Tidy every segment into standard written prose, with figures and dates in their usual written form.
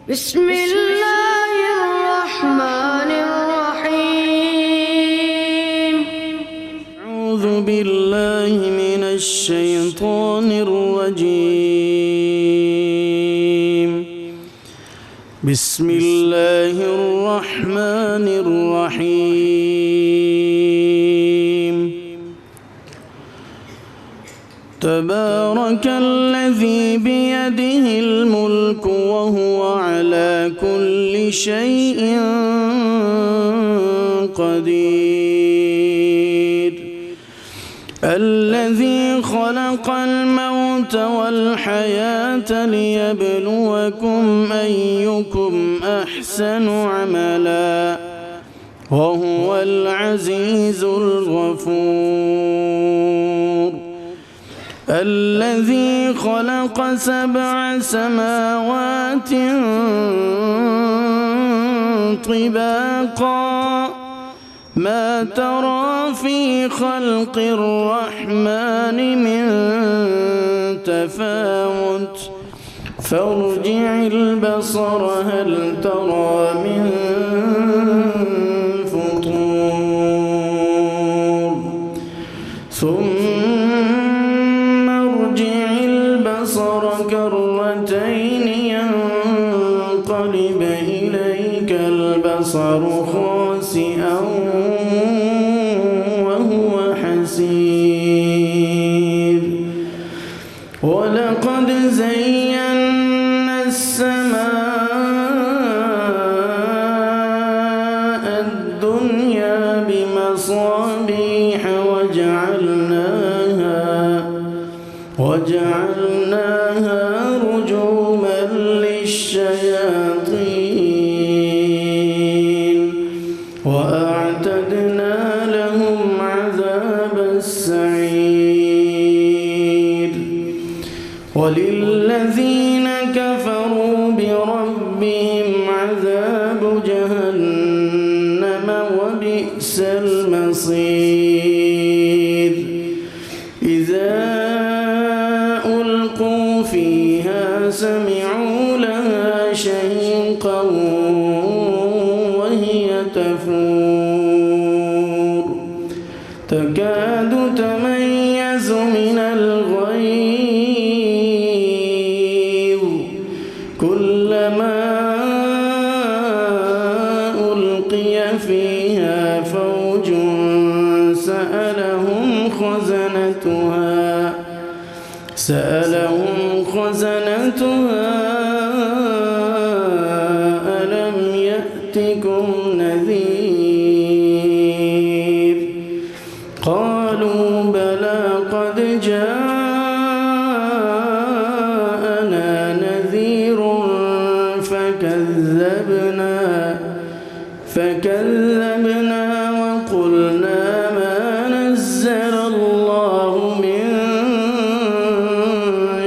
بسم الله الرحمن الرحيم. أعوذ بالله من الشيطان الرجيم. بسم الله الرحمن الرحيم. تبارك الذي بيده الملك وهو على كل شيء قدير. الذي خلق الموت والحياة ليبلوكم أيكم أحسن عملا وهو العزيز الغفور. الذي خلق 7 سماوات طباقا ما ترى في خلق الرحمن من تفاوت فارجع البصر هل ترى من فطور ثم ارجع البصر كرتين ينقلب إليك البصر خاسئا وهو حسير. ولقد زينا السماء الدنيا بمصابيح وجعلناها رجوما للشياطين وأعتدنا لهم عذاب السعير. وللذين كفروا بربهم عذاب جهنم وبئس المصير. إذا ألقوا فيها سمعوا لها شهيقا وهي تفور تكاد تميز من الغيظ كلما ألقي فيها فوج سألهم خزنتها ألم يأتكم نذير قالوا بلى قد جاءنا نذير فكذبنا وقلنا ما نزل الله من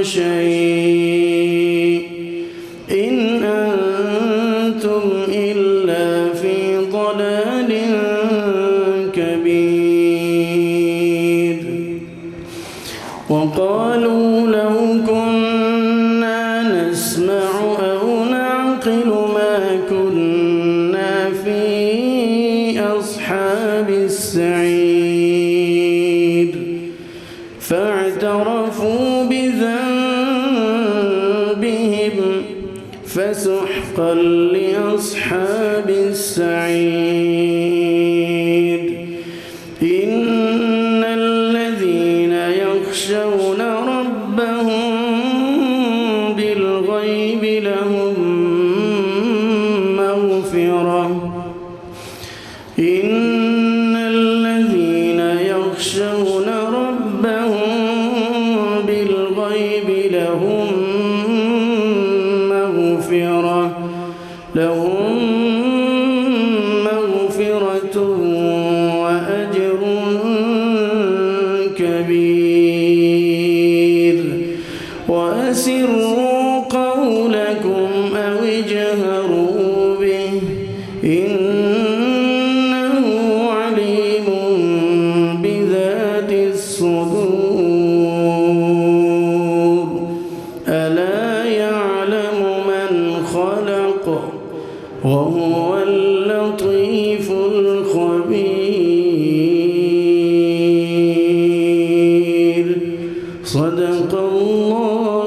شيء إن أنتم إلا في ضلال كبير. وقالوا لو كنا نسمع أو نعقل ما كنا في أصحاب السعير فاعترفوا بذنبهم فسحقا لأصحاب السعير. إن الذين يخشون ربهم بالغيب لهم مغفرة. إن الذين يخشون ربهم بالغيب لهم مغفرة وأجر كبير. وأسروا قولكم أو اجهروا به إنه عليم بذات الصدور. ألا يعلم من خلق وهو اللطيف الخبير. صدق الله